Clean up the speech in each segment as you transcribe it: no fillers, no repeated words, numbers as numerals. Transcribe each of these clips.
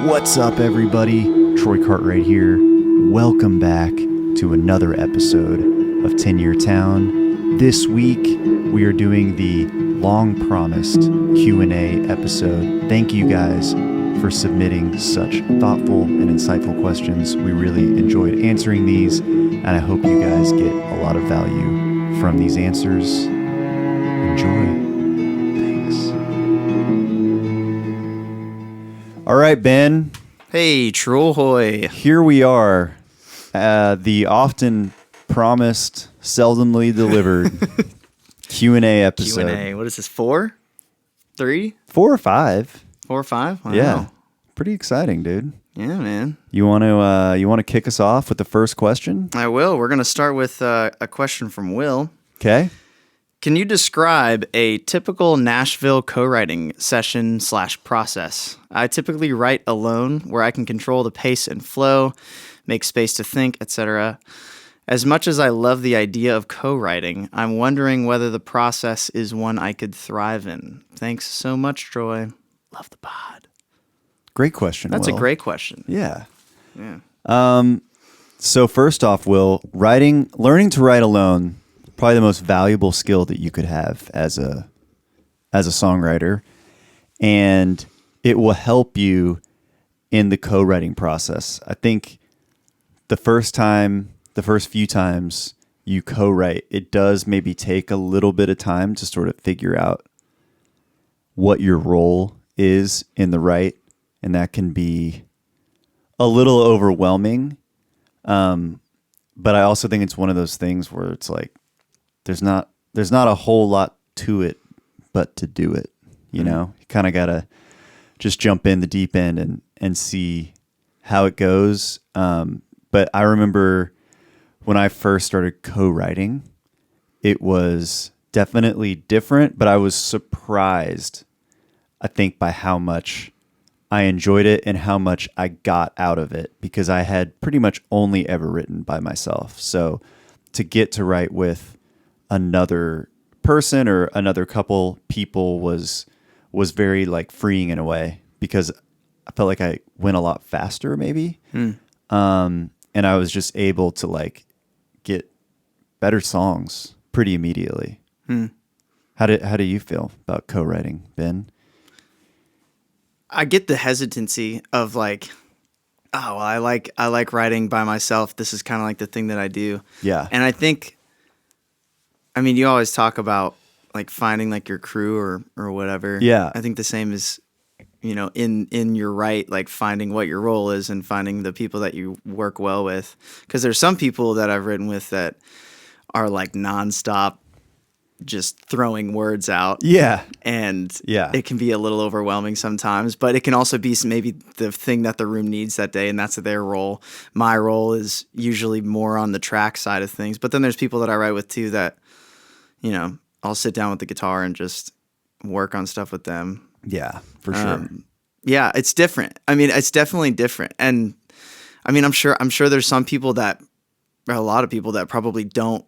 What's up, everybody? Troy Cartwright here. Welcome back to another episode of 10-Year Town. This week, we are doing the long-promised Q&A episode. Thank you guys for submitting such thoughtful and insightful questions. We really enjoyed answering these, and I hope you guys get a lot of value from these answers. Enjoy. All right, Ben. Hey, Troy. Here we are, the often promised, seldomly delivered Q&A episode. Q&A. What is this, 4? 3? 4 or 5. 4 or 5? Wow. Yeah. Pretty exciting, dude. Yeah, man. You want to kick us off with the first question? I will. We're going to start with a question from Will. Okay. Can you describe a typical Nashville co-writing session / process? I typically write alone where I can control the pace and flow, make space to think, etc. As much as I love the idea of co-writing, I'm wondering whether the process is one I could thrive in. Thanks so much, Troy. Love the pod. Great question, That's Will. a great question. Yeah. Yeah. So first off, Will, learning to write alone, probably the most valuable skill that you could have as a songwriter, and it will help you in the co-writing process. I think the first few times you co-write, it does maybe take a little bit of time to sort of figure out what your role is in the write, and that can be a little overwhelming. But I also think it's one of those things where it's like, there's not a whole lot to it, but to do it, you know, you kind of got to just jump in the deep end and see how it goes. But I remember when I first started co-writing, it was definitely different, but I was surprised, I think, by how much I enjoyed it and how much I got out of it, because I had pretty much only ever written by myself. So to get to write with another person or another couple people was very like freeing in a way, because I felt like I went a lot faster maybe. And I was just able to like get better songs pretty immediately. How do you feel about co-writing, Ben? I get the hesitancy of like, oh, well, I like writing by myself. This is kind of like the thing that I do. Yeah. And I think, I mean, you always talk about like finding like your crew or whatever. Yeah. I think the same is, you know, in your write, like finding what your role is and finding the people that you work well with. Because there's some people that I've written with that are like nonstop just throwing words out. Yeah. And Yeah. it can be a little overwhelming sometimes, but it can also be maybe the thing that the room needs that day, and that's their role. My role is usually more on the track side of things, but then there's people that I write with too that, you know, I'll sit down with the guitar and just work on stuff with them. Yeah, for sure. Yeah, it's different. I mean, it's definitely different. And I mean, I'm sure there's some people that, or a lot of people that probably don't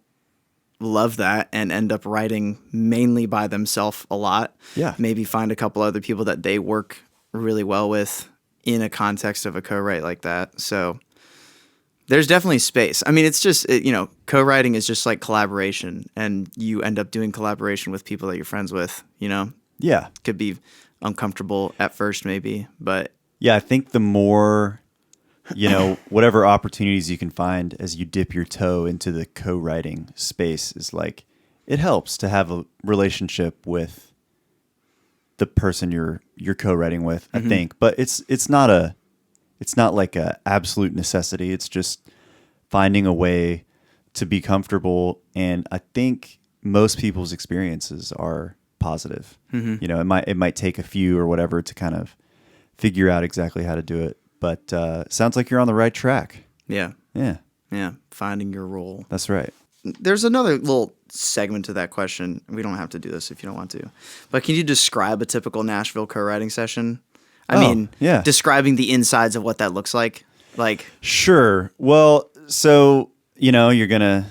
love that and end up writing mainly by themselves a lot. Yeah. Maybe find a couple other people that they work really well with in a context of a co-write like that. So there's definitely space. I mean, it's just, you know, co-writing is just like collaboration, and you end up doing collaboration with people that you're friends with, you know? Yeah. Could be uncomfortable at first maybe, but Yeah, I think the more, you know, whatever opportunities you can find as you dip your toe into the co-writing space is like, it helps to have a relationship with the person you're co-writing with, I think. But it's not like a absolute necessity. It's just finding a way to be comfortable, and I think most people's experiences are positive. You know, it might take a few or whatever to kind of figure out exactly how to do it, but sounds like you're on the right track. yeah, finding your role. That's right. There's another little segment to that question. We don't have to do this if you don't want to, but can you describe a typical Nashville co-writing session? I mean, yeah. describing the insides of what that looks like. Like, Sure. Well, so, you know, you're gonna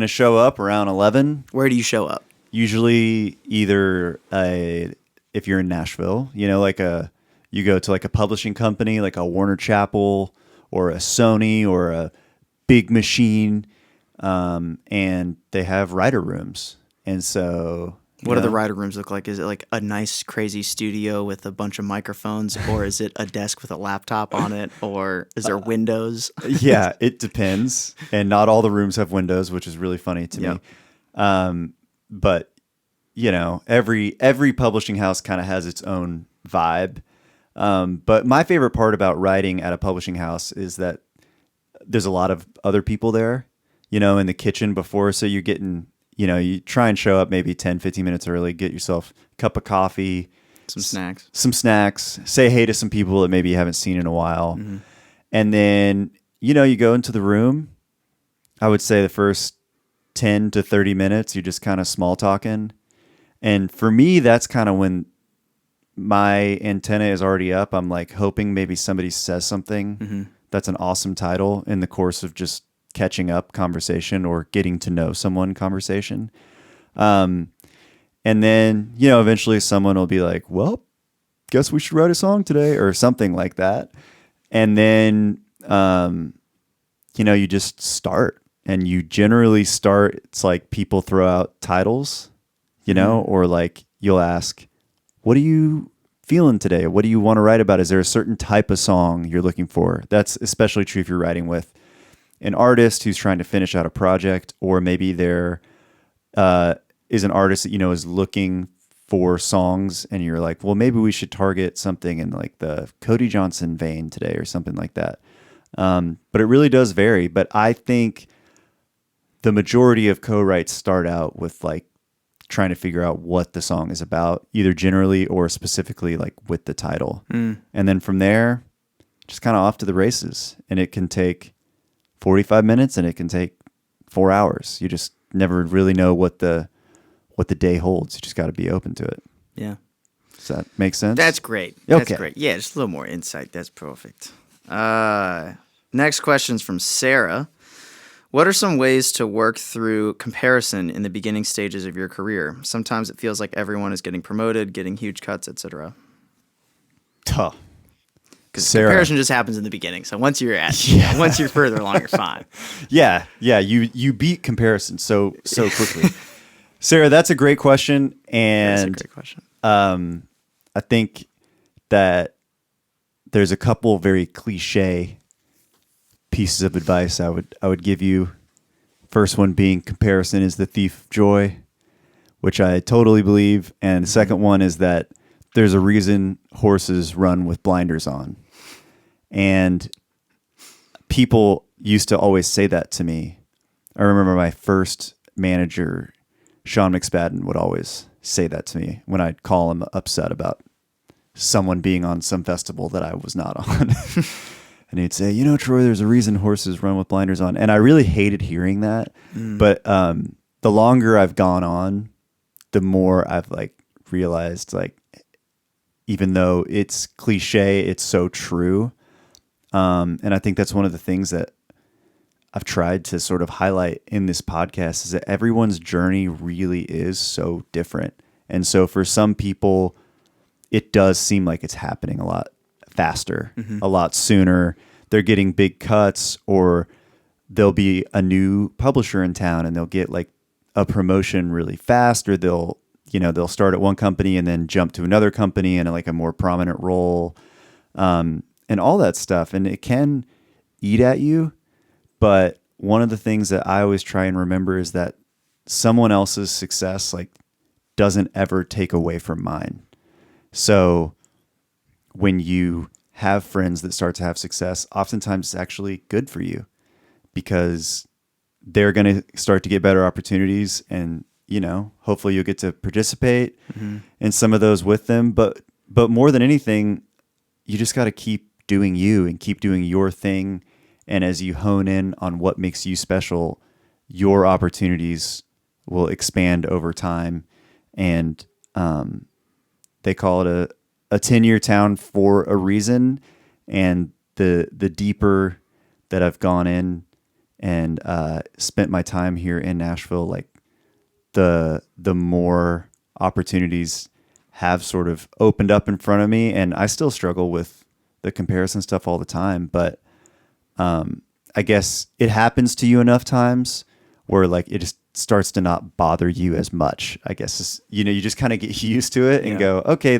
show up around 11. where do you show up? Usually either if you're in Nashville, you know, like You go to like a publishing company, like a Warner Chappell or a Sony or a Big Machine, and they have writer rooms. And so, What do the writer rooms look like? Is it like a nice, crazy studio with a bunch of microphones, or is it a desk with a laptop on it, or is there windows? Yeah, it depends. And not all the rooms have windows, which is really funny to me. But you know, every publishing house kind of has its own vibe. But my favorite part about writing at a publishing house is that there's a lot of other people there, you know, in the kitchen before. So you're getting, you know, you try and show up maybe 10, 15 minutes early, get yourself a cup of coffee, some snacks, say hey to some people that maybe you haven't seen in a while. Mm-hmm. And then, you know, you go into the room. I would say the first 10 to 30 minutes, you're just kind of small talking. And for me, that's kind of when my antenna is already up. I'm like hoping maybe somebody says something that's an awesome title in the course of just catching up conversation or getting to know someone conversation. And then, you know, eventually someone will be like, well, guess we should write a song today or something like that. And then, you know, you just start and you generally start. It's like people throw out titles, you know, or like you'll ask, what are you feeling today? What do you want to write about? Is there a certain type of song you're looking for? That's especially true if you're writing with an artist who's trying to finish out a project, or maybe there is an artist that, you know, is looking for songs and you're like, well, maybe we should target something in like the Cody Johnson vein today or something like that. But it really does vary. But I think the majority of co-writes start out with like trying to figure out what the song is about, either generally or specifically like with the title. And then from there, just kind of off to the races. And it can take 45 minutes and it can take 4 hours. You just never really know what the day holds. You just got to be open to it. Yeah. Does that make sense? That's great. Okay. That's great. Yeah, just a little more insight. That's perfect. Next question's from Sarah. What are some ways to work through comparison in the beginning stages of your career? Sometimes it feels like everyone is getting promoted, getting huge cuts, etc. Tough. Because comparison just happens in the beginning. So once you're once you're further along, you're fine. Yeah. You beat comparison so quickly. Sarah, that's a great question, and that's a great question. I think that there's a couple very cliche pieces of advice I would give you. First one being comparison is the thief of joy, which I totally believe. And the second one is that there's a reason horses run with blinders on. And people used to always say that to me. I remember my first manager, Sean McSpadden, would always say that to me when I'd call him upset about someone being on some festival that I was not on. And he'd say, you know, Troy, there's a reason horses run with blinders on. And I really hated hearing that. But the longer I've gone on, the more I've like realized, like, even though it's cliche, it's so true. And I think that's one of the things that I've tried to sort of highlight in this podcast is that everyone's journey really is so different. And so for some people, it does seem like it's happening a lot faster, a lot sooner. They're getting big cuts, or there'll be a new publisher in town and they'll get like a promotion really fast, or they'll start at one company and then jump to another company in like a more prominent role, and all that stuff. And it can eat at you. But one of the things that I always try and remember is that someone else's success like doesn't ever take away from mine. So when you have friends that start to have success, oftentimes it's actually good for you because they're going to start to get better opportunities, and, you know, hopefully you'll get to participate in some of those with them. But more than anything, you just got to keep doing you and keep doing your thing. And as you hone in on what makes you special, your opportunities will expand over time. And they call it a 10-year town for a reason. And the deeper that I've gone in and spent my time here in Nashville, like the more opportunities have sort of opened up in front of me, and I still struggle with the comparison stuff all the time, but I guess it happens to you enough times where like it just starts to not bother you as much. I guess you just kind of get used to it and go, okay,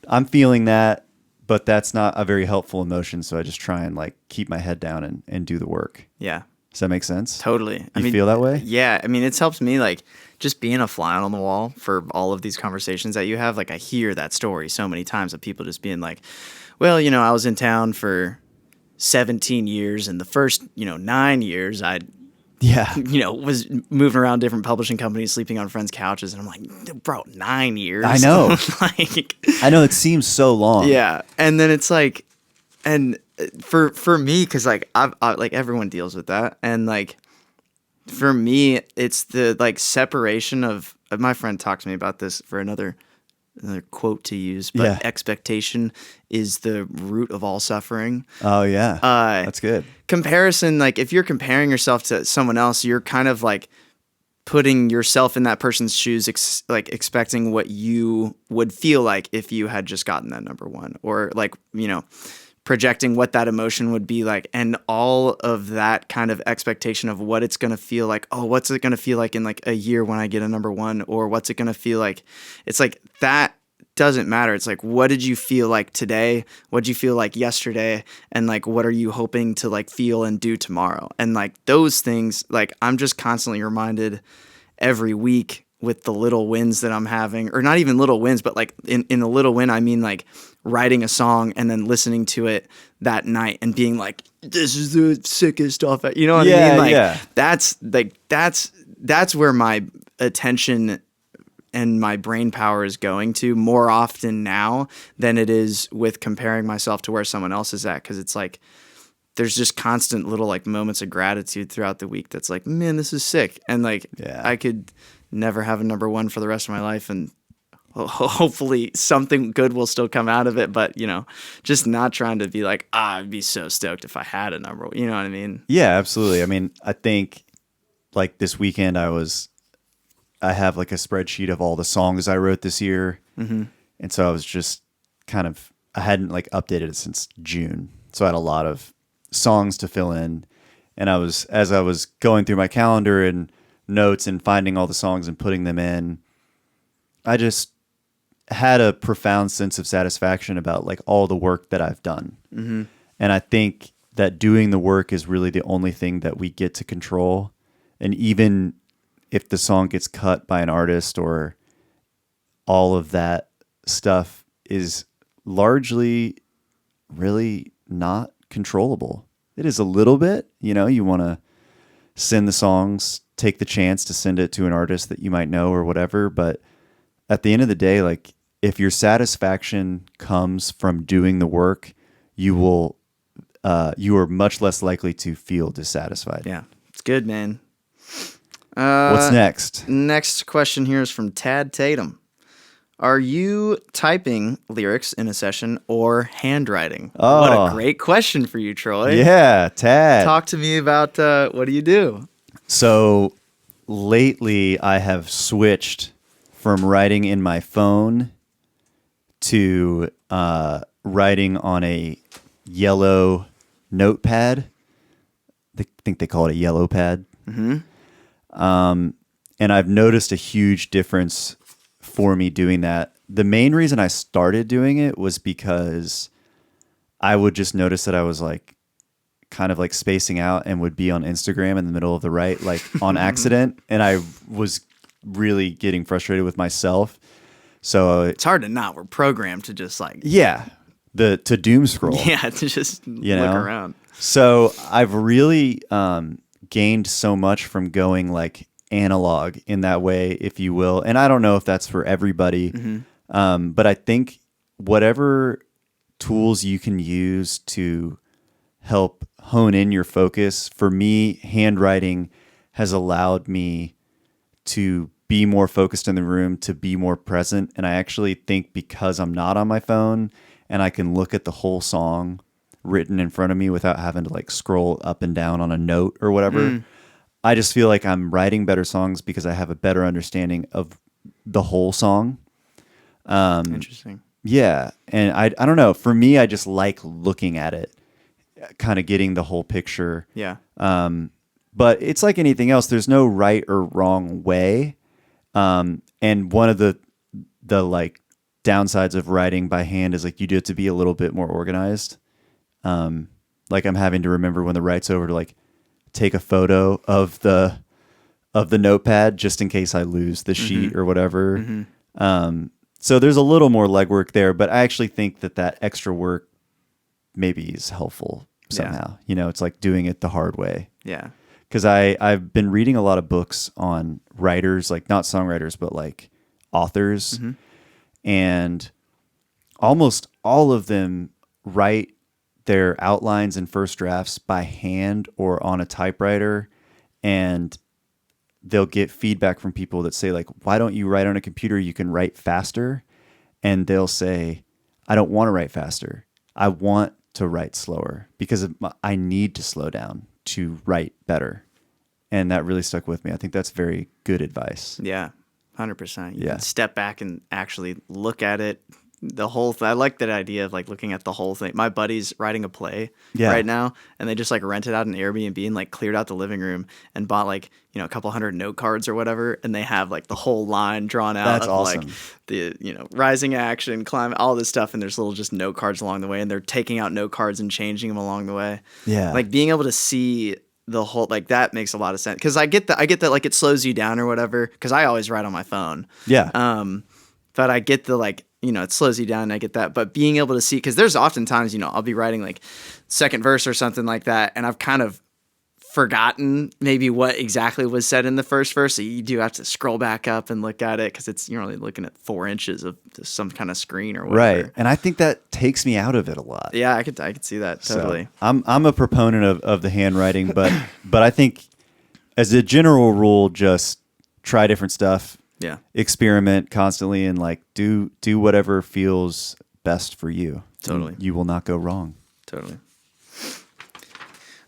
I'm feeling that, but that's not a very helpful emotion. So I just try and like keep my head down and do the work. Yeah. Does that make sense? Totally. You feel that way? Yeah. I mean, it's helped me like just being a fly on the wall for all of these conversations that you have. Like I hear that story so many times of people just being like, well, I was in town for 17 years and the first, 9 years I was moving around different publishing companies, sleeping on friends' couches. And I'm like, bro, 9 years. I know. Like, I know it seems so long. Yeah. And then it's like, and for me, cause like I like everyone deals with that. And like, for me, it's the like separation of my friend talked to me about this for another quote to use, but expectation is the root of all suffering. Oh yeah. That's good. Comparison, like if you're comparing yourself to someone else, you're kind of like putting yourself in that person's shoes, expecting what you would feel like if you had just gotten that number one, or like, projecting what that emotion would be like, and all of that kind of expectation of what it's going to feel like. Oh, what's it going to feel like in like a year when I get a number one, or what's it going to feel like? It's like, that doesn't matter. It's like, what did you feel like today? What did you feel like yesterday? And like, what are you hoping to like feel and do tomorrow? And like those things, like I'm just constantly reminded every week with the little wins that I'm having, or not even little wins, but like in the little win, I mean like writing a song and then listening to it that night and being like, this is the sickest stuff. You know what I mean? Like that's where my attention and my brain power is going to more often now than it is with comparing myself to where someone else is at. Cause it's like, there's just constant little like moments of gratitude throughout the week. That's like, man, this is sick. And like, I could never have a number one for the rest of my life, and hopefully something good will still come out of it, but just not trying to be like, I'd be so stoked if I had a number one. You know what I mean? Yeah, absolutely. I mean, I think like this weekend I have like a spreadsheet of all the songs I wrote this year. Mm-hmm. And so I was just I hadn't like updated it since June. So I had a lot of songs to fill in. And as I was going through my calendar and notes and finding all the songs and putting them in, I just had a profound sense of satisfaction about like all the work that I've done. Mm-hmm. And I think that doing the work is really the only thing that we get to control. And even if the song gets cut by an artist, or all of that stuff is largely really not controllable. It is a little bit, you want to send the songs, take the chance to send it to an artist that you might know or whatever. But at the end of the day, like if your satisfaction comes from doing the work, you are much less likely to feel dissatisfied. Yeah, it's good, man. What's next? Next question here is from Tad Tatum. Are you typing lyrics in a session or handwriting? Oh. What a great question for you, Troy. Yeah, Tad. Talk to me about what do you do? So lately I have switched from writing in my phone to writing on a yellow notepad. I think they call it a yellow pad. Mm-hmm. And I've noticed a huge difference for me doing that. The main reason I started doing it was because I would just notice that I was like kind of like spacing out and would be on Instagram in the middle of the write, like on accident. And I was really getting frustrated with myself. So it's hard to not. We're programmed to just like, to doom scroll. Yeah. To just look around. So I've really, gained so much from going like analog in that way, if you will. And I don't know if that's for everybody. Mm-hmm. But I think whatever tools you can use to help hone in your focus, for me, handwriting has allowed me to be more focused in the room, to be more present. And I actually think because I'm not on my phone and I can look at the whole song written in front of me without having to like scroll up and down on a note or whatever. I just feel like I'm writing better songs because I have a better understanding of the whole song. Interesting. Yeah, and I don't know. For me, I just like looking at it, kind of getting the whole picture. Yeah. But it's like anything else. There's no right or wrong way. And one of the like downsides of writing by hand is like you do have to be a little bit more organized. Like I'm having to remember when the write's over to like take a photo of the notepad just in case I lose the sheet or whatever. So there's a little more legwork there, but I actually think that extra work maybe is helpful somehow. You know, it's like doing it the hard way. Yeah. Because I've been reading a lot of books on writers, like not songwriters, but like authors. And almost all of them write their outlines and first drafts by hand or on a typewriter. And they'll get feedback from people that say like, why don't you write on a computer? You can write faster. And they'll say, I don't want to write faster. I want to write slower because I need to slow down to write better. And that really stuck with me. I think that's very good advice. Yeah. 100%. You Yeah. can step back and actually look at it. The whole I like that idea of like looking at the whole thing. My buddy's writing a play right now, and they just like rented out an Airbnb and like cleared out the living room and bought like, you know, a couple hundred note cards or whatever, and they have like the whole line drawn out. That's of awesome. Like the, you know, rising action, climb, all this stuff, and there's little just note cards along the way, and they're taking out note cards and changing them along the way. Yeah. Like being able to see the whole, like that makes a lot of sense, because I get that like it slows you down or whatever, because I always write on my phone. Yeah. But I get the like, you know, it slows you down and I get that. But being able to see, because there's oftentimes, you know, I'll be writing like second verse or something like that, and I've kind of forgotten maybe what exactly was said in the first verse. So you do have to scroll back up and look at it, because you're only looking at 4 inches of some kind of screen or whatever. Right. And I think that takes me out of it a lot. Yeah, I could see that totally. So I'm a proponent of the handwriting, but I think as a general rule, just try different stuff. Yeah. Experiment constantly and like do whatever feels best for you. Totally. You will not go wrong. Totally.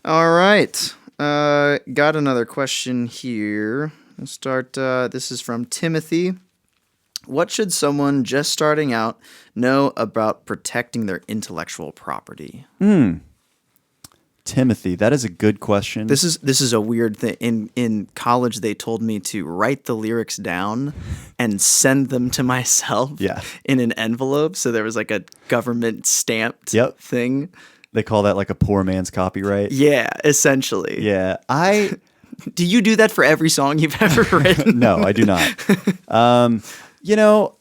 All right. Got another question here. We'll start. This is from Timothy. What should someone just starting out know about protecting their intellectual property? Timothy, that is a good question. This is a weird thing. In college, they told me to write the lyrics down and send them to myself in an envelope. So there was like a government stamped thing. They call that like a poor man's copyright. Yeah, essentially. Yeah. Do you do that for every song you've ever written? No, I do not. You know,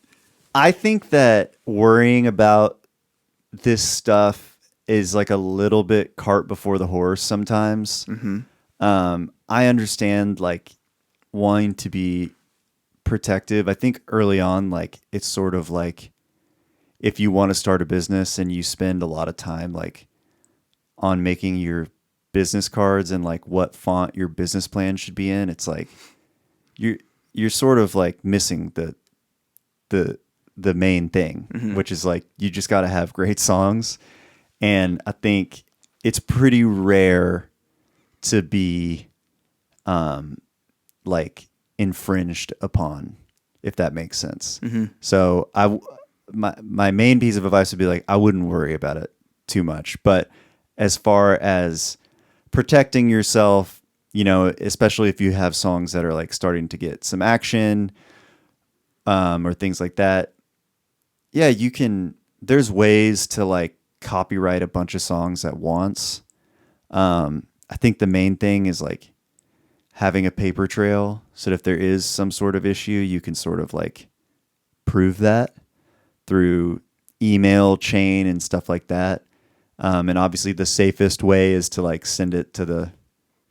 I think that worrying about this stuff is like a little bit cart before the horse sometimes. I understand like wanting to be protective. I think early on, like it's sort of like if you want to start a business and you spend a lot of time like on making your business cards and like what font your business plan should be in, it's like you're sort of like missing the main thing, which is like you just got to have great songs. And I think it's pretty rare to be like infringed upon, if that makes sense. So my main piece of advice would be like, I wouldn't worry about it too much. But as far as protecting yourself, you know, especially if you have songs that are like starting to get some action or things like that, yeah, there's ways to like copyright a bunch of songs at once. I think the main thing is like having a paper trail so that if there is some sort of issue, you can sort of like prove that through email chain and stuff like that. And obviously the safest way is to like send it to the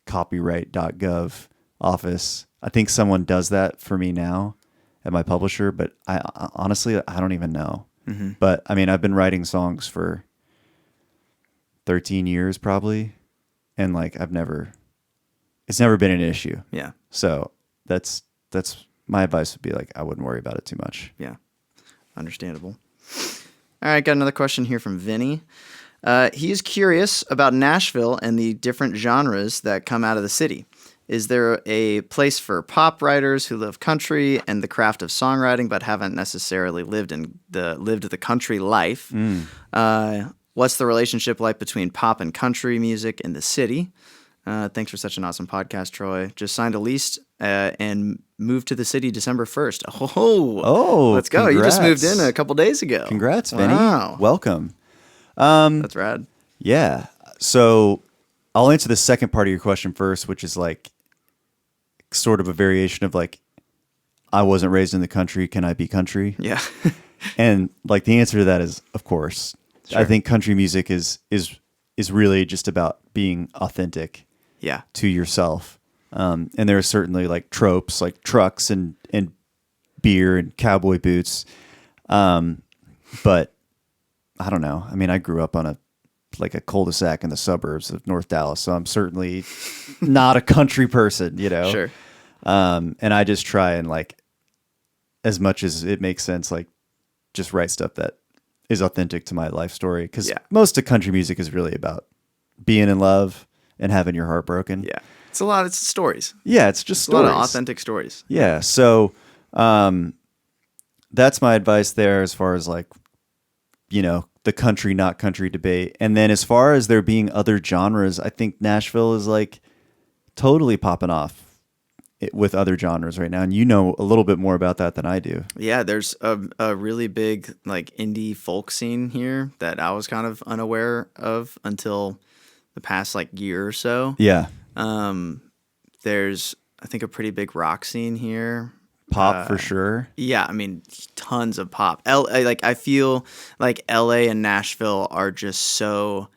copyright.gov office. I think someone does that for me now at my publisher, but I honestly, I don't even know. But I mean, I've been writing songs for 13 years probably. And like, it's never been an issue. Yeah. So that's my advice would be like, I wouldn't worry about it too much. Yeah. Understandable. All right. Got another question here from Vinny. He is curious about Nashville and the different genres that come out of the city. Is there a place for pop writers who love country and the craft of songwriting but haven't necessarily lived the country life? What's the relationship like between pop and country music in the city? Thanks for such an awesome podcast, Troy. Just signed a lease and moved to the city December 1st. Oh, let's go. Congrats. You just moved in a couple days ago. Congrats, Vinny. Wow. Welcome. That's rad. Yeah. So I'll answer the second part of your question first, which is like sort of a variation of like, I wasn't raised in the country. Can I be country? Yeah. And like the answer to that is, of course. Sure. I think country music is really just about being authentic to yourself. And there are certainly like tropes like trucks and beer and cowboy boots. But I don't know. I mean, I grew up on a cul-de-sac in the suburbs of North Dallas, so I'm certainly not a country person, you know? Sure. And I just try and like, as much as it makes sense, like just write stuff that is authentic to my life story. Because most of country music is really about being in love and having your heart broken. Yeah. It's stories. Yeah, it's just stories. A lot of authentic stories. Yeah. So that's my advice there as far as like, you know, the country, not country debate. And then as far as there being other genres, I think Nashville is like totally popping off with other genres right now. And you know a little bit more about that than I do. Yeah, there's a really big like indie folk scene here that I was kind of unaware of until the past like year or so. Yeah. There's, I think, a pretty big rock scene here. Pop for sure. Yeah, I mean, tons of pop. I feel like LA and Nashville are just so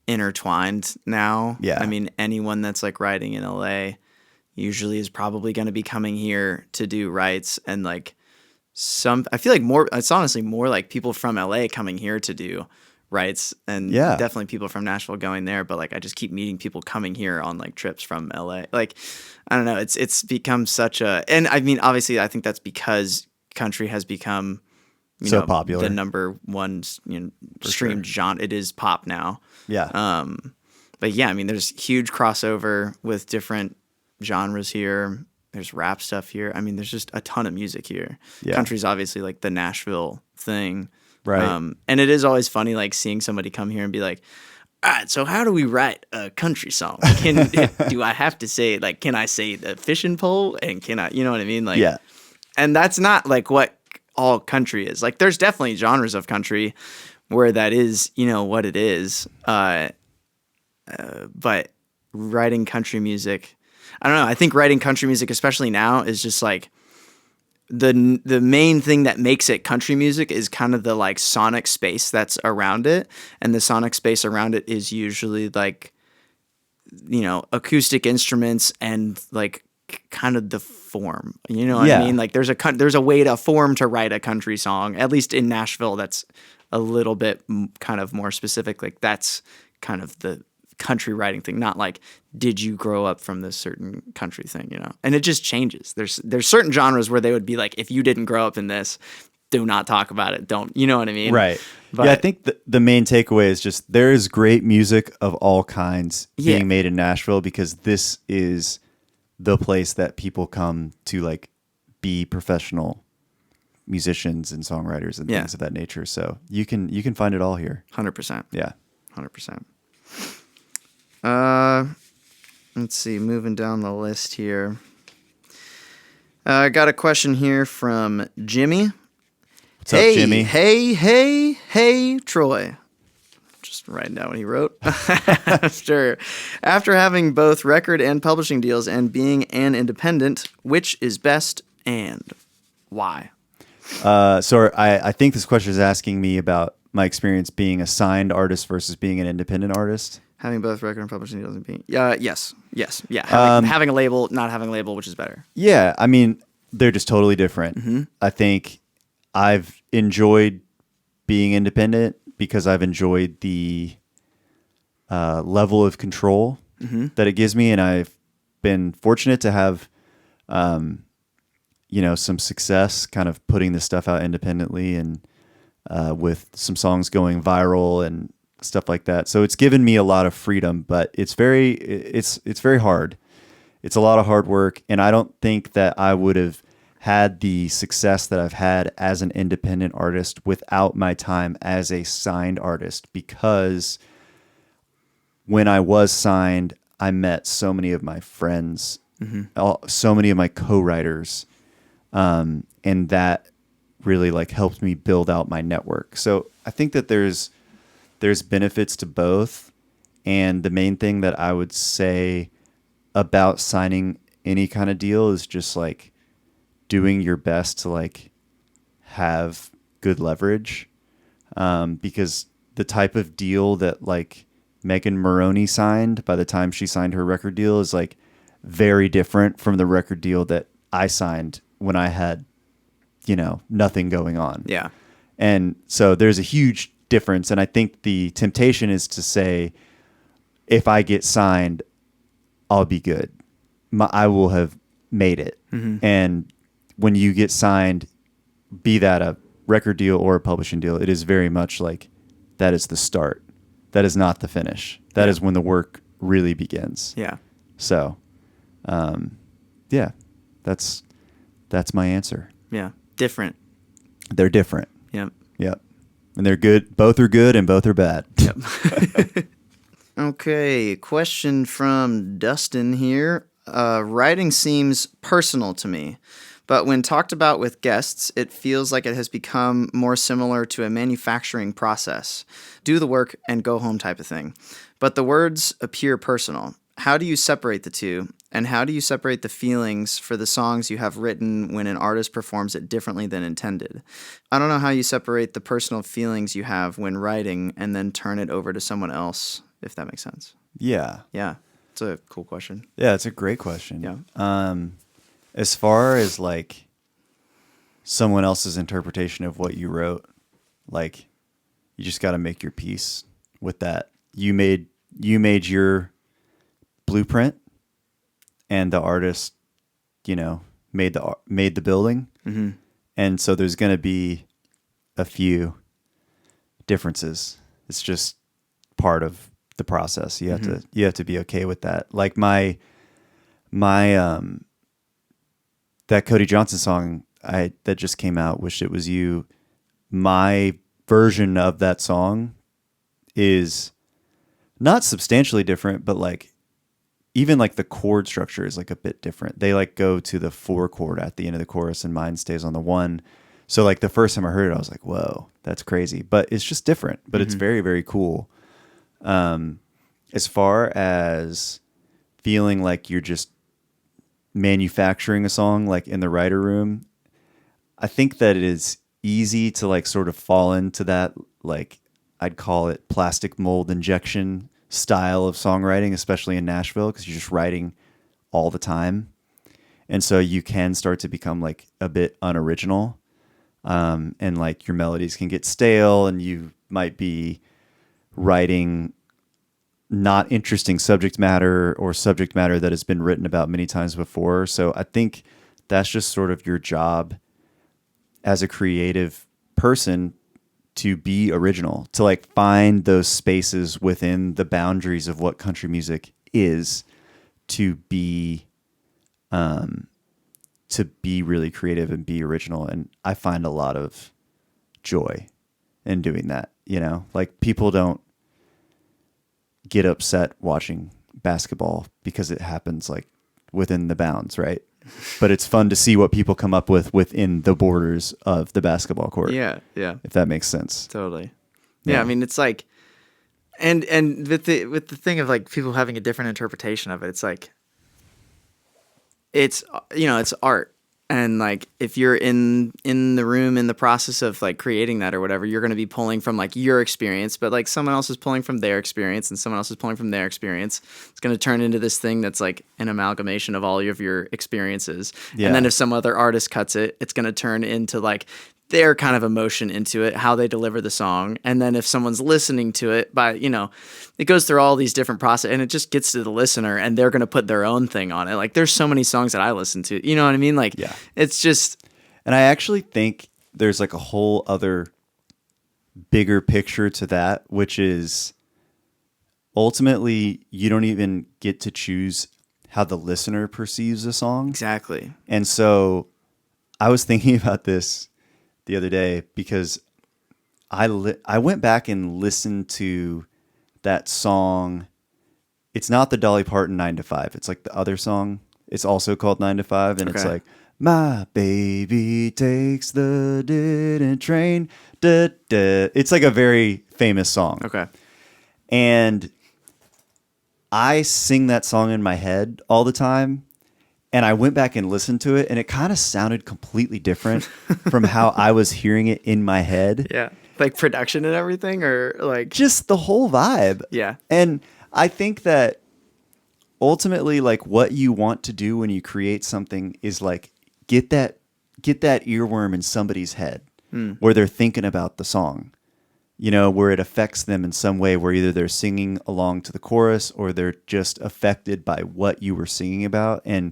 intertwined now. Yeah. I mean, anyone that's like writing in LA usually is probably going to be coming here to do writes, and like I feel like it's honestly more like people from LA coming here to do writes, and definitely people from Nashville going there, but like I just keep meeting people coming here on like trips from LA. Like I don't know, it's become such a, and I mean obviously I think that's because country has become so popular, the number one streamed genre. It is pop now. Yeah. But yeah, I mean there's huge crossover with different genres here. There's rap stuff here. I mean there's just a ton of music here. Yeah. Country's obviously like the Nashville thing. Right. And it is always funny, like seeing somebody come here and be like, all right, so how do we write a country song? Do I have to say, like, can I say the fishing pole? And can I, you know what I mean? Like, yeah. And that's not like what all country is. Like, there's definitely genres of country where that is, you know, what it is. But writing country music, I don't know. I think writing country music, especially now, is just like, the main thing that makes it country music is kind of the like sonic space that's around it, and the sonic space around it is usually like, you know, acoustic instruments and like kind of the form, you know what I mean? Like there's a way to form to write a country song, at least in Nashville. That's a little bit kind of more specific. Like that's kind of the country writing thing, not like did you grow up from this certain country thing, you know? And it just changes. There's certain genres where they would be like, if you didn't grow up in this, do not talk about it. Don't, you know what I mean? Right. But yeah, I think the main takeaway is just there is great music of all kinds being made in Nashville, because this is the place that people come to like be professional musicians and songwriters and things of that nature. So you can find it all here. 100%. Yeah. 100%. Let's see, moving down the list here. I got a question here from Jimmy. What's up, Jimmy? Hey, Troy. Just writing down what he wrote. After having both record and publishing deals and being an independent, which is best and why? So I think this question is asking me about my experience being a signed artist versus being an independent artist. Having both record and publishing deals and being... yes. Having a label, not having a label, which is better. Yeah, I mean, they're just totally different. Mm-hmm. I think I've enjoyed being independent because I've enjoyed the level of control that it gives me, and I've been fortunate to have, some success kind of putting this stuff out independently, and with some songs going viral and stuff like that. So it's given me a lot of freedom, but it's very hard. it's a lot of hard work, and I don't think that I would have had the success that I've had as an independent artist without my time as a signed artist, because when I was signed, I met so many of my friends, so many of my co-writers, and that really like helped me build out my network. So I think that there's benefits to both, and the main thing that I would say about signing any kind of deal is just like doing your best to like have good leverage, because the type of deal that like Megan Maroney signed by the time she signed her record deal is like very different from the record deal that I signed when I had, nothing going on. Yeah. And so there's a huge difference. And I think the temptation is to say, if I get signed, I'll be good. I will have made it. And when you get signed, be that a record deal or a publishing deal, it is very much like that is the start. That is not the finish. That is when the work really begins. Yeah. So, that's my answer. Yeah. Different. They're different. Yep. Yep. And they're good. Both are good and both are bad. Yep. Okay. Question from Dustin here. Writing seems personal to me, but when talked about with guests, it feels like it has become more similar to a manufacturing process. Do the work and go home type of thing. But the words appear personal. How do you separate the two? And how do you separate the feelings for the songs you have written when an artist performs it differently than intended? I don't know how you separate the personal feelings you have when writing and then turn it over to someone else, if that makes sense. Yeah. Yeah. It's a cool question. Yeah, it's a great question. Yeah. As far as like someone else's interpretation of what you wrote, like you just got to make your peace with that. You made your blueprint, and the artist, made the building. Mm-hmm. And so there's going to be a few differences. It's just part of the process. You have to be okay with that. Like my that Cody Johnson song that just came out, Wish It Was You, my version of that song is not substantially different, but like even like the chord structure is like a bit different. They like go to the 4 chord at the end of the chorus, and mine stays on the 1. So like the first time I heard it, I was like, whoa, that's crazy. But it's just different, but it's very, very cool. As far as feeling like you're just manufacturing a song, like in the writer room, I think that it is easy to like sort of fall into that, like I'd call it plastic mold injection style of songwriting, especially in Nashville, because you're just writing all the time. And so you can start to become like a bit unoriginal. And like your melodies can get stale, and you might be writing not interesting subject matter or subject matter that has been written about many times before. So I think that's just sort of your job as a creative person, to be original, to like find those spaces within the boundaries of what country music is, to be really creative and be original. And I find a lot of joy in doing that. Like people don't get upset watching basketball because it happens like within the bounds, right? But it's fun to see what people come up with within the borders of the basketball court. Yeah, yeah. If that makes sense. Totally. Yeah. Yeah, I mean, it's like, and with the thing of like people having a different interpretation of it, it's like, it's art. And like if you're in the room in the process of like creating that or whatever, you're going to be pulling from like your experience, but like someone else is pulling from their experience, and someone else is pulling from their experience. It's going to turn into this thing that's like an amalgamation of all of your experiences. Yeah. And then if some other artist cuts it, it's going to turn into like their kind of emotion into it, how they deliver the song. And then if someone's listening to it it goes through all these different processes, and it just gets to the listener, and they're going to put their own thing on it. Like there's so many songs that I listen to, you know what I mean? Like, yeah. It's just, and I actually think there's like a whole other bigger picture to that, which is ultimately you don't even get to choose how the listener perceives a song. Exactly. And so I was thinking about this the other day because I went back and listened to that song. It's not the Dolly Parton 9 to 5. It's like the other song. It's also called 9 to 5. And it's like, my baby takes the didn't train. Da, da. It's like a very famous song. Okay. And I sing that song in my head all the time. And I went back and listened to it, and it kind of sounded completely different from how I was hearing it in my head. Yeah. Like production and everything, or like Just the whole vibe. Yeah. And I think that ultimately, like, what you want to do when you create something is like get that earworm in somebody's head where they're thinking about the song, you know, where it affects them in some way, where either they're singing along to the chorus or they're just affected by what you were singing about. And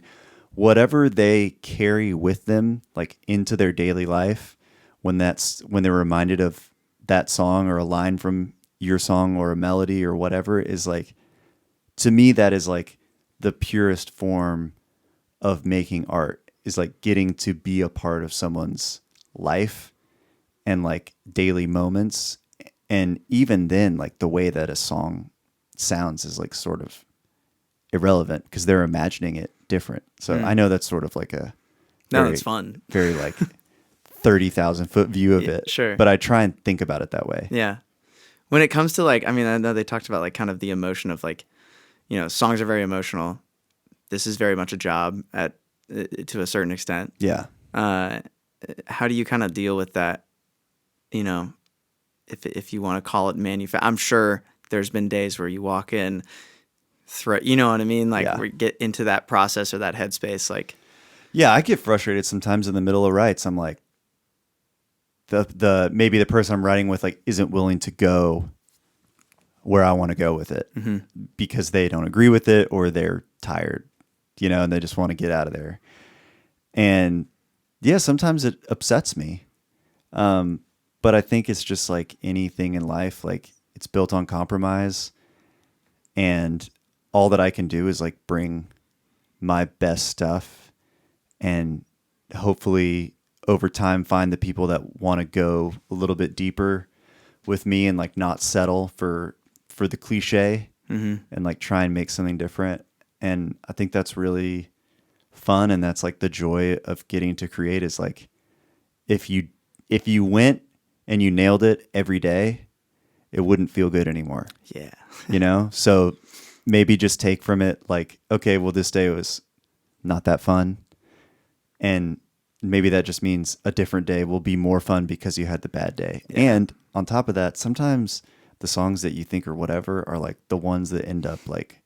whatever they carry with them, like into their daily life, when they're reminded of that song or a line from your song or a melody or whatever, is like, to me, that is like the purest form of making art, is like getting to be a part of someone's life and like daily moments. And even then, like the way that a song sounds is like sort of irrelevant because they're imagining it different. So I know that's sort of like a it's fun. very like 30,000 foot view of it. Sure. But I try and think about it that way. Yeah. When it comes to like, I mean, I know they talked about like kind of the emotion of like, you know, songs are very emotional. This is very much a job to a certain extent. Yeah. How do you kind of deal with that? You know, if you want to call it I'm sure there's been days where you walk in, you know what I mean? Like we get into that process or that headspace. Like, yeah, I get frustrated sometimes in the middle of writes. I'm like, maybe the person I'm writing with like isn't willing to go where I want to go with it because they don't agree with it or they're tired, you know, and they just want to get out of there. And yeah, sometimes it upsets me. But I think it's just like anything in life, like it's built on compromise, and all that I can do is like bring my best stuff and hopefully over time find the people that want to go a little bit deeper with me and like not settle for the cliche and like try and make something different. And I think that's really fun. And that's like the joy of getting to create, is like, if you went and you nailed it every day, it wouldn't feel good anymore. Yeah. You know? So maybe just take from it like, okay, well, this day was not that fun. And maybe that just means a different day will be more fun because you had the bad day. Yeah. And on top of that, sometimes the songs that you think are whatever are like the ones that end up like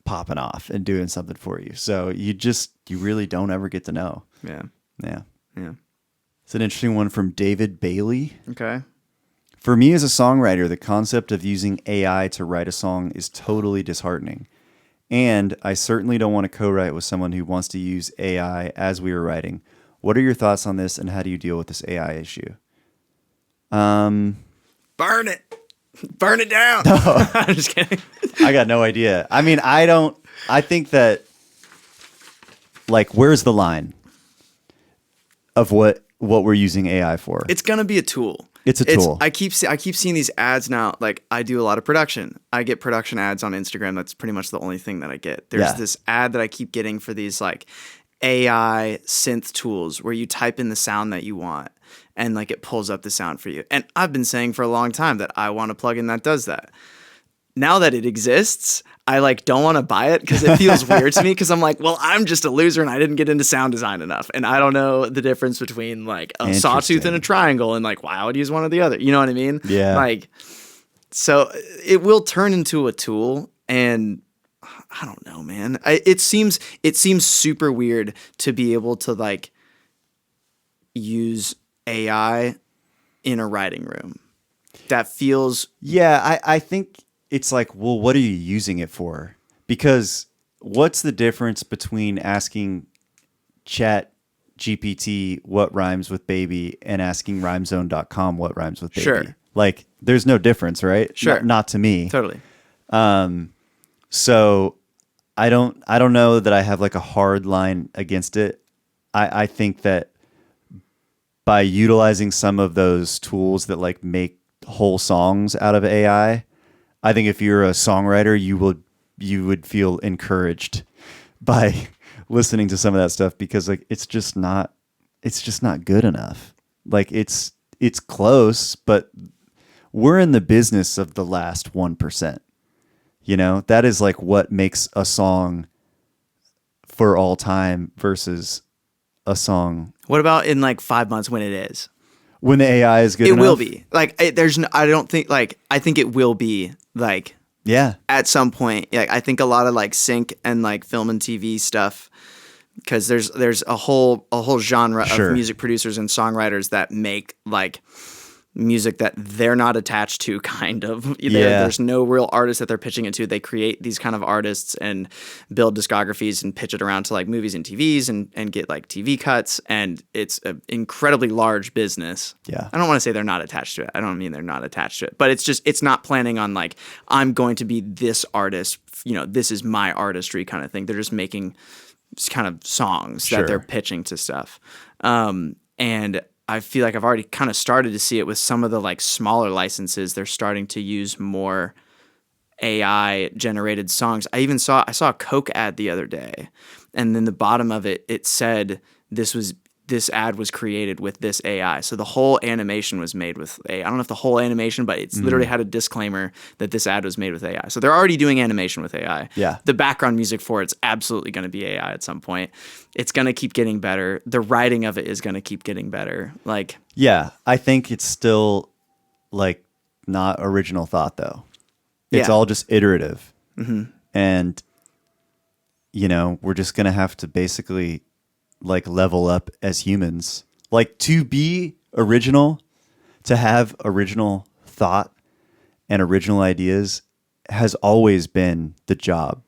popping off and doing something for you. So you really don't ever get to know. Yeah. Yeah. Yeah. It's an interesting one from David Bailey. Okay. For me as a songwriter, the concept of using AI to write a song is totally disheartening. And I certainly don't want to co-write with someone who wants to use AI as we are writing. What are your thoughts on this, and how do you deal with this AI issue? Burn it. Burn it down. No. I'm just kidding. I got no idea. I mean, I think that, like, where's the line of what we're using AI for? It's going to be a tool. It's a tool. I keep seeing these ads now. Like, I do a lot of production. I get production ads on Instagram. That's pretty much the only thing that I get. There's this ad that I keep getting for these like AI synth tools where you type in the sound that you want and like it pulls up the sound for you. And I've been saying for a long time that I want a plugin that does that. Now that it exists, I like don't want to buy it because it feels weird to me, because I'm like, well, I'm just a loser and I didn't get into sound design enough. And I don't know the difference between like a sawtooth and a triangle, and like, why I would use one or the other. You know what I mean? Yeah. Like, so it will turn into a tool, and I don't know, man. It seems super weird to be able to like use AI in a writing room. That feels... Yeah, I think it's like, well, what are you using it for? Because what's the difference between asking Chat GPT what rhymes with baby and asking rhymezone.com what rhymes with baby? Sure. Like, there's no difference, right? Sure. Not to me. Totally. So I don't know that I have like a hard line against it. I think that by utilizing some of those tools that like make whole songs out of AI, I think if you're a songwriter, you would feel encouraged by listening to some of that stuff, because like it's just not good enough. Like it's close, but we're in the business of the last 1%. That is like what makes a song for all time versus a song What about in like 5 months when it is? when the AI is good It enough? will be. Like I don't think like I think it will be like Yeah. at some point. Like I think a lot of like sync and like film and TV stuff, because there's a whole genre Sure. of music producers and songwriters that make like music that they're not attached to, kind of. There's no real artist that they're pitching it to. They create these kind of artists and build discographies and pitch it around to like movies and TVs and get like TV cuts, and it's an incredibly large business. Yeah. I don't want to say they're not attached to it. I don't mean they're not attached to it, but it's not planning on like, I'm going to be this artist, this is my artistry kind of thing. They're just making kind of songs that they're pitching to stuff. And I feel like I've already kind of started to see it with some of the like smaller licenses. They're starting to use more AI generated songs. I saw a Coke ad the other day, and then the bottom of it said this ad was created with this AI. So the whole animation was made with AI. I don't know if the whole animation, but it's literally had a disclaimer that this ad was made with AI. So they're already doing animation with AI. Yeah. The background music for it's absolutely going to be AI at some point. It's going to keep getting better. The writing of it is going to keep getting better. Like, Yeah. I think it's still like not original thought though. It's all just iterative. Mm-hmm. And, we're just going to have to basically like level up as humans. Like to be original, to have original thought and original ideas has always been the job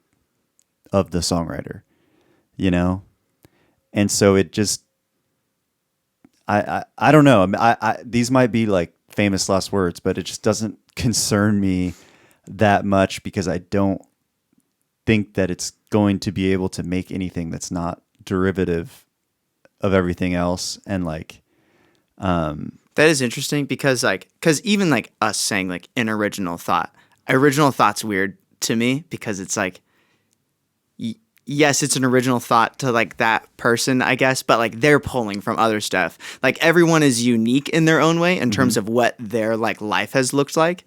of the songwriter, And so it just, I don't know. I these might be like famous last words, but it just doesn't concern me that much, because I don't think that it's going to be able to make anything that's not derivative of everything else. And like that is interesting, because even like us saying like an original thought's weird to me, because it's like, yes, it's an original thought to like that person, I guess, but like they're pulling from other stuff. Like everyone is unique in their own way in terms of what their like life has looked like,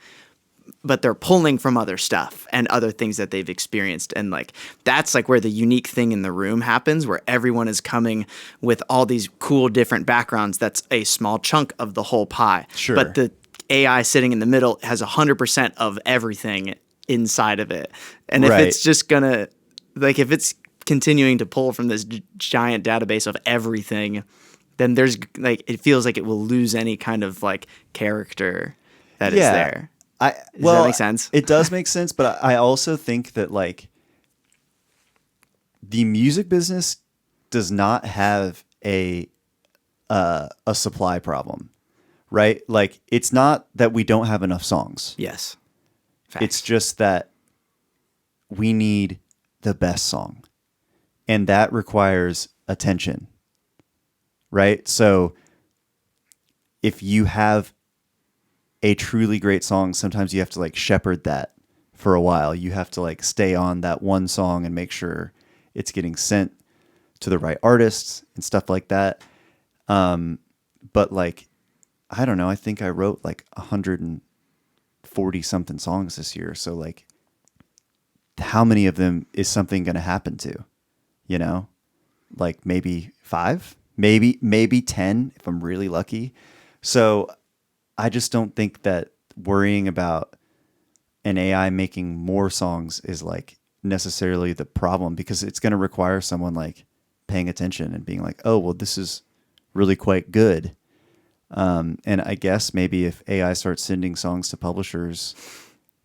but they're pulling from other stuff and other things that they've experienced. And like, that's like where the unique thing in the room happens, where everyone is coming with all these cool different backgrounds. That's a small chunk of the whole pie. Sure. But the AI sitting in the middle has 100% of everything inside of it. And if it's just gonna, like, if it's continuing to pull from this giant database of everything, then there's like, it feels like it will lose any kind of like character that is there. Does that make sense? It does make sense, but I also think that like the music business does not have a supply problem, right? Like it's not that we don't have enough songs. Yes. Facts. It's just that we need the best song, and that requires attention, right? So if you have a truly great song, sometimes you have to like shepherd that for a while. You have to like stay on that one song and make sure it's getting sent to the right artists and stuff like that. But like, I don't know, I think I wrote like 140 something songs this year. So like, how many of them is something going to happen to, like maybe 5, maybe 10 if I'm really lucky. So I just don't think that worrying about an AI making more songs is like necessarily the problem, because it's going to require someone like paying attention and being like, oh, well, this is really quite good. And I guess maybe if AI starts sending songs to publishers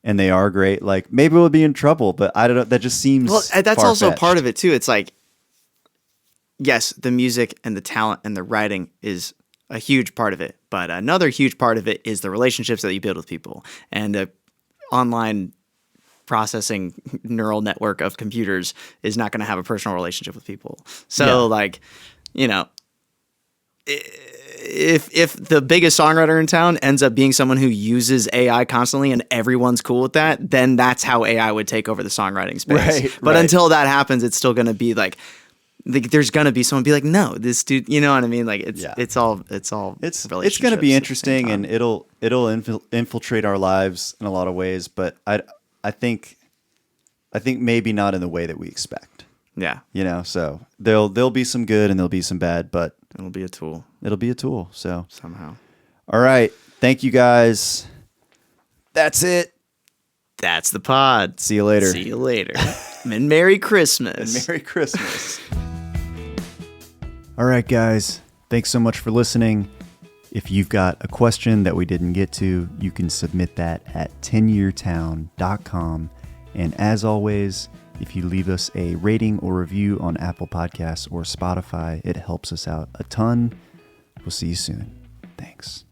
and they are great, like maybe we'll be in trouble, but I don't know. That just seems that's also far-fetched. part of it too. It's like, yes, the music and the talent and the writing is a huge part of it, but another huge part of it is the relationships that you build with people, and online processing neural network of computers is not going to have a personal relationship with people. So like, you know, if the biggest songwriter in town ends up being someone who uses AI constantly and everyone's cool with that, then that's how AI would take over the songwriting space. Right, but right. until that happens, it's still going to be like there's going to be someone be like, no, this dude, you know what I mean? Like it's all it's going to relationships be at the same interesting, time. and it'll infiltrate our lives in a lot of ways. But I think maybe not in the way that we expect. Yeah, You know, so there'll be some good and there'll be some bad, but it'll be a tool it'll be a tool. So somehow. all right, thank you guys. That's it. That's the pod. See you later. See you later. And Merry Christmas. And Merry Christmas. All right, guys. Thanks so much for listening. If you've got a question that we didn't get to, you can submit that at 10yeartown.com. And as always, if you leave us a rating or review on Apple Podcasts or Spotify, it helps us out a ton. We'll see you soon. Thanks.